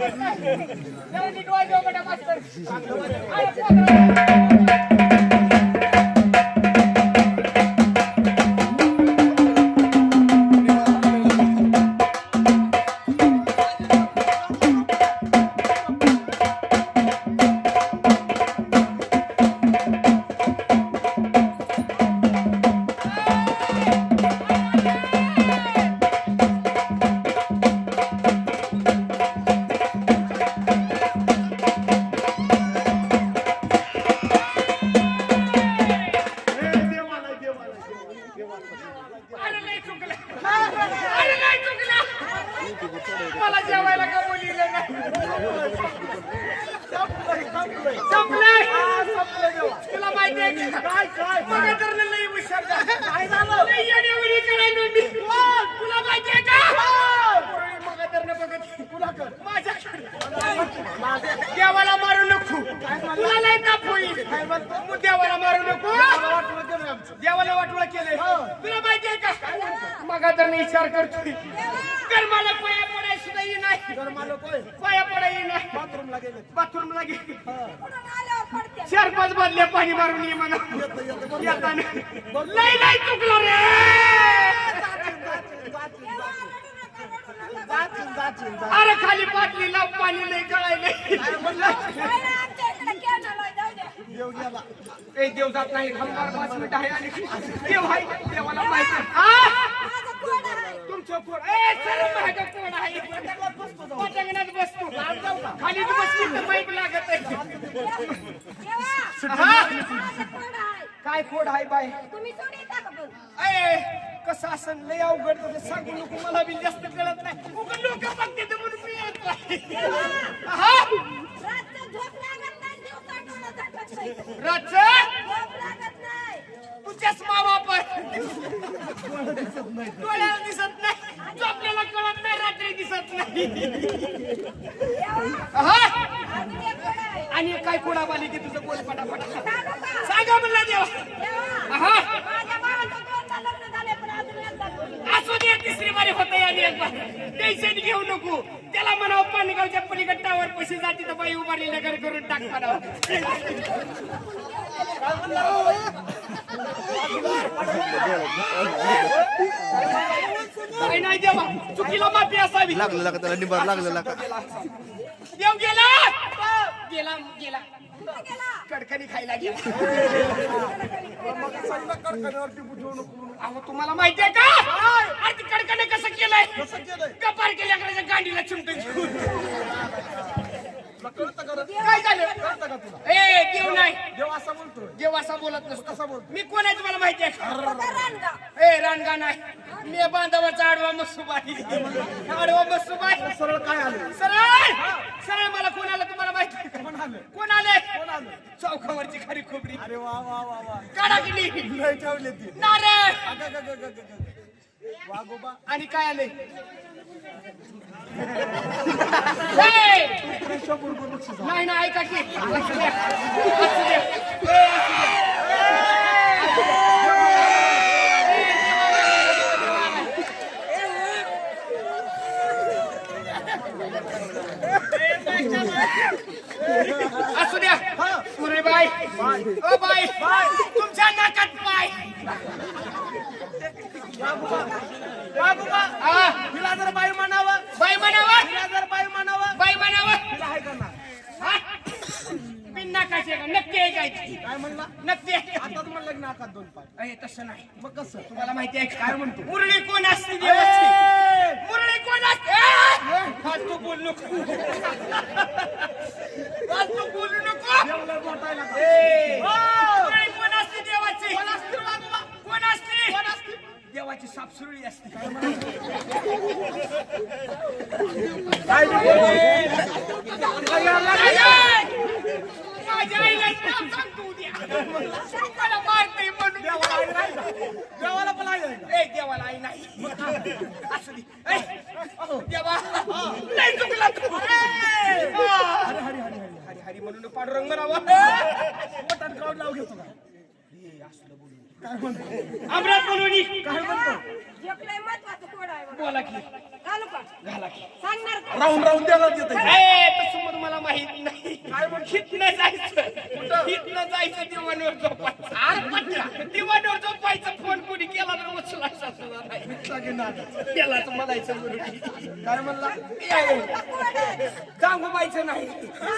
जरा नीट वाजव बेटा मास्तर. मला जेवायला का बोलिले नाही. तुला माहिती आहे की काय मग तर लई हुशार काय झालं लई येण्यावरी करायला मी तुला माहिती आहे का मग तर बघत कुणाकडे माझ्याकडे देवाला मारू नको तुला लई ताप होईल देवाला मारू नको देवाला वाटोळं केलंय तुला माहिती आहे का मग तर विचार करतोय कर्माला पाया पडाय सुद्धा येई नाही कर्माला पाया पडाय येई नाही बाथरूमला गेले 4-5 बादल्या पाणी मारून ये म्हणा येताना लई लई चुकलो रे अरे खाली बाटली लाव पाणी लई गळायले देव जात नाही 5 मिनिट आहे आणि देव आहे देवाला माहिती तुमचं कोण कोण आहे पटंगणात बसतो खालीच बसली तर माहिती लागत आहे काय कोड आहे बाय कसं असं लय अवघड सांगू नको मला बी जास्त कळत नाही लोक बघते म्हणून मी येतो तू चष्मा वापर डोळ्याला दिसत नाही झोपलेला कळत नाही रात्री दिसत नाही आणि काय कोणा बाली की तुझं बोल पटापट सांगा म्हणला देवा असू दे तिसरी बारी होते आणि एक बार टेन्शन घेऊ नको त्याला म्हणावं पाणगावच्या पलीकडे टावर पैसे जाती तर बाई उभारली नगर करून टाक म्हणावं काय नाही देवा चुकीला माफी असावी लागलं का त्याला निभार लागलेला का देव गेला गेला गेला कडकणी खायला गेला अहो तुम्हाला माहिती आहे का अरे कडकणे कसं केलंय कपार केल्या गांडीला चिमटून काय झालं ए देव नाही देव असा बोलत नसतो कसा बोलतो मी कोण आहे तुम्हाला माहिती आहे ए रानगा नाही मी बांधावरचा आडवा मस्सूबाई सरळ काय आलं सरळ मला कोण आलं तुम्हाला माहिती आहे कोण आले चौकावरची खरी खोबरी अरे वा वा वा वा काढाकली ठेवले ती नारळ वागोबा आणि काय आले नाही ना ऐका की असू द्या पुरे बाई ओ बाई तुमच्या नाकात पाय तिला जर बाई म्हणावं बाई म्हणावं बिन नाकाचे का नक्की आहे काय म्हणला नक्की आताच म्हणलं नाकात 2 पाय तसं नाही मग कसं तुम्हाला माहिती आहे काय म्हणतो मुरळी कोण असते देवाची मुरळी कोण असते फालतू बोलू नको मुरळी कोण असते देवाची कोण असते देवाची सापसुरळी असते माझ्या आईला सांगतो उद्या मला मारते म्हणून देवाला पण आई नाही देवाला आई नाही असू दे देवा नाही चुकला तू हरी हरी हरी हरी हरी म्हणून पांडुरंग म्हणावा मोठा क्राऊड लावू घेतो का काय म्हणतो अमरात बोलवणी काय म्हणतो लय महत्वाचं कोड आहे बघा. बोला की घालू का घाला की सांगणार का राहून राहून द्यायला देत ए तसं मग मला माहित नाही काय मग हितनं जायचं हितनं जायचं दिवाणवर झोपायचं अरे पटला दिवाणवर झोपायचं फोन कोणी केला तर उचलायचा सुद्धा नाही त्यालाच म्हणायचं गुरुजी काय म्हणला सांगू पाहिजे नाही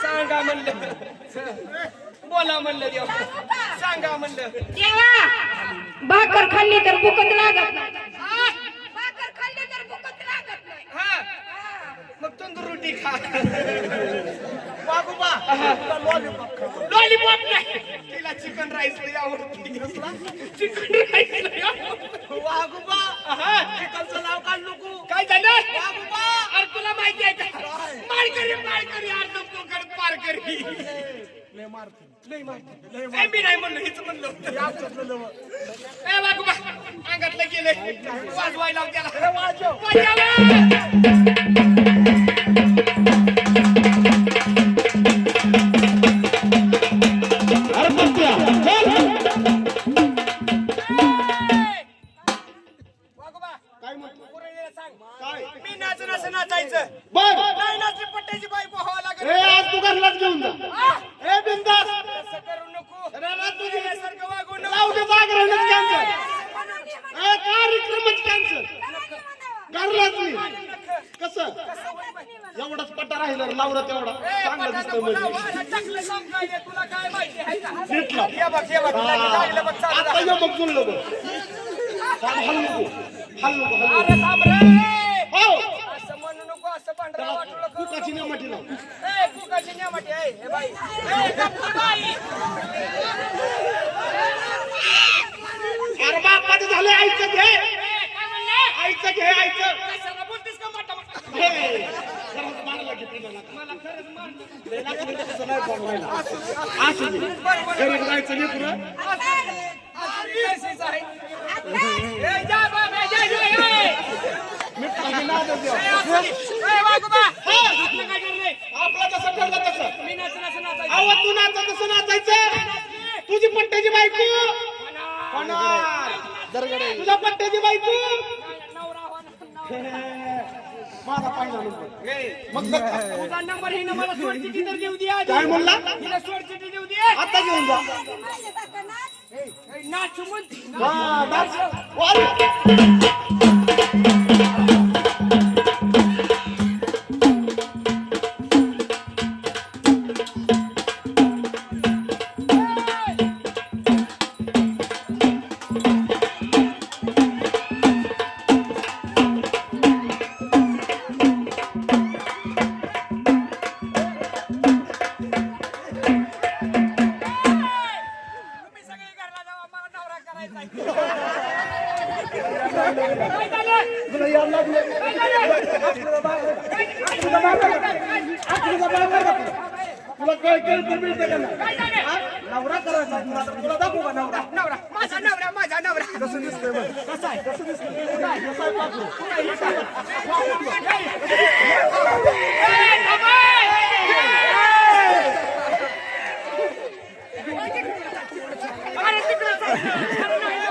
सांगा म्हणलं बोला म्हणलं देव सांगा म्हणलं देवा भाकर खाल्ली तर भूकच लागत नाही आ? भाकर खाल्ली तर भूकच लागत नाही हा हा. मग तंदूर रोटी खा वागोबा लॉलीपॉप खा लॉलीपॉप नाही तिला चिकन राईस लई आवडते चिकन राईस लई आवडते वागोबा हा चिकनचं नाव काढ नको काय झालं वागोबा अरे तुला माहिती आहे का मारकरी अर्ध पोकड पार करी लय मारते लई मारते ए, मी नाही म्हणलो हेच म्हणलो ए वागोबा अंगातलं गेलं वाजवायला लाव त्याला वाजवा वागोबा काय म्हणतो पुरेला सांग काय मी नाचन असं नाचायचं बर नाही नाचली पट्ट्याची बायको व्हावं लागेल ए आज तू घरलाच घेऊन जा आ? ए बिंदास असं करू नको राणा तुझी सारखं वागू नको लावू दे जागरणच कॅन्सल म्हणून ये म्हणा. ए कार्यक्रमच कॅन्सल घरलाच नाही कसं एवढाच पट्टा राहिला लावला तेवढा चांगला दिसतो म्हणजे तुला काय माहिती आहे का घेतला हे बघ हे बघ लागलं बघ चालू आता झालं. ये बघ जुळलं बघ हल्लू नको हल्लू नको अरे थांब रे हो असं म्हणू नको असं पांढरा वाटू नको कुकाची नेमाटी लाव ए कुकाची नेमाटी आहे हे बाई ए गप्पी बाई अरे बापाचं झालं आईचं घे ए, काय म्हणले आईचं घे आईचं कशाला बोलतेस का मोठा मोठा हे, घरात मारला की तुला मला खरंच मारलं लय लागलं तर तसं नाही बनवायला. असू दे घरी जायचं नाही पुढं ए जा बाबा जा ए मी काही नादच देऊ. ए वागोबा आपलं काय करणे आपलं कसं ठरलं तसं मी नाचन असं नाचायचं अहो तू नाचत तसं नाचायचं तुझी पट्ट्याची बायको होणार तुझ्या पट्ट्याची बायको माझा पहिला नंबर मग बघ. तुझा नंबर हिनं मला सोडचिठी तर देऊ दे आधी. काय म्हणला हिला सोडचिठी देऊ दे आता घेऊन जा माझ्यासारखं नाच. ए, नाचू म्हणते हा, नाच. वाल. तुम्ही सगळे घरला जावा मला नवरा करायचा आहे. काय झालं? तुला यायला लागलं. काय झालं? तुला काय केलं मिळतं का नाही? काय झालं? हा? नवरा करायचा तुला तुला दाखवू का नवरा नवरा माझा नवरा माझा नवरा कसं दिसतंय बघ कसं आहे कसं दिसतंय कसं आहे पाकरू अरे तिकडं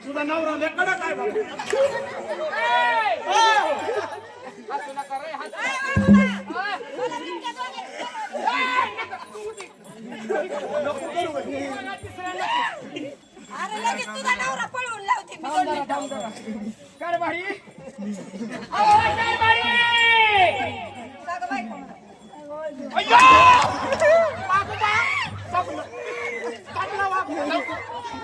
तुझा नवरा लेकडा काय बाबा हसू नका रे हसू मला तुमच्या दोघी- अरे लगेच तुझा नवरा पळवून लावते मी दोन मिनिटं. कारभारी अहो कारभारी सगळं बायको म्हणा. अय्यो वागोबा संपलं संपला वागोबा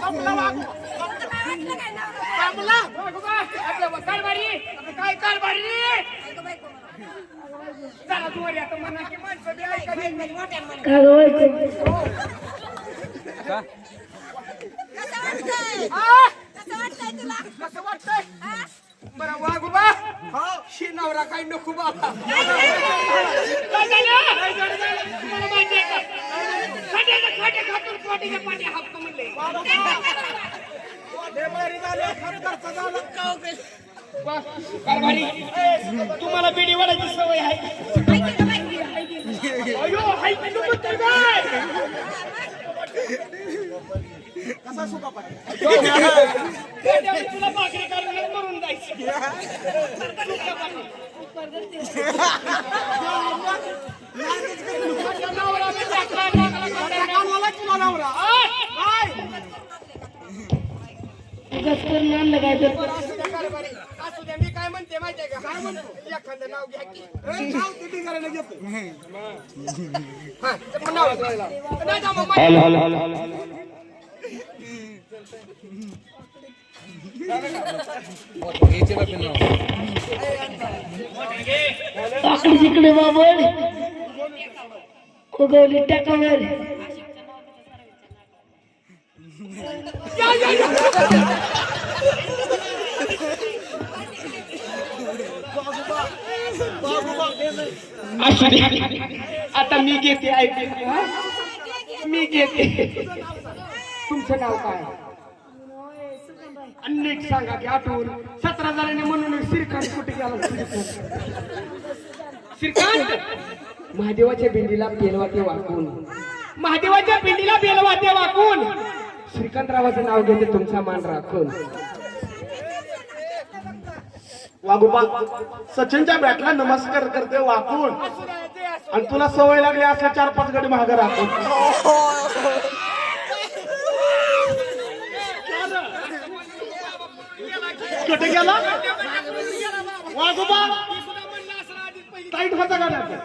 संपला वागोबा तुमचं काय वाटलं काय नवरा? संपला वागोबा आपलं कारभारी आपलं काय कारभारी सगळं बायको म्हणा. चला तू वर आता म्हणा की माणसं बी ऐका नाही. मोठ्यानं म्हणा. कसं वाटतंय? आ? कसं वाटतंय तुला? कसं वाटतंय हा? बरं वागोबा शी नवरा काय नको बाबा काय झालं तुम्हाला माहिती आहे का खाट्याच्या खाट्या खातून पाटीच्या पाटी हापतो म्हणले लय भारी झालं, खरं घरचं झालं. वा, काय भारी. तुम्हाला बिडी वाढायची सवय आहे. अयो हाय की तू म्हणतोय काय? कसा सुका पाटील तुला भाकरी काढून मरून जायची. असू द्या, मी काय म्हणते माहितीये का? काय म्हणतो? एखादं नाव घ्या की. नाव किती करायला घेतो हा, तर मग नाव घ्या. नाही का मग जिकडे बाबड उगवली टाकावर असू द्या. आता मी घेते ऐकते. मी घेते. तुमचं नाव काय? आणि नीट सांगा की आठवून 17 जणांनी म्हणून श्रीकांत कुठे गेला? श्रीकांत महादेवाच्या भिंडीला बेलवाते वाकून, महादेवाच्या भिंडीला बेलवाते वाकून श्रीकांतरावाचं नाव घेते तुमचा मान राखून. वाघोबा सचिनच्या बॅटला नमस्कार करते वाकून आणि तुला सवय लागली असं 4-5 गडी महाग राखून. कुठे गेला वाघोबा? टाईट होता का नाही?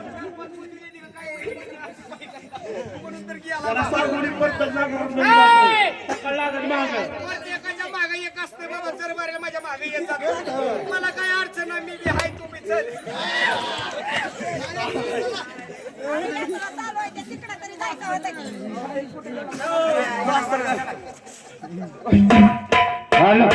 जरा सारखी पद्धत लागून गडी महाग. प्रत्येकाच्या मागे एक असतं बाबा. जर बरं माझ्या मागे येतात, मला काय अडचण नाही. मी बी हाय, तुम्ही चल. चालू आहे ते तिकडं तरी जायचं होतं की हॅलो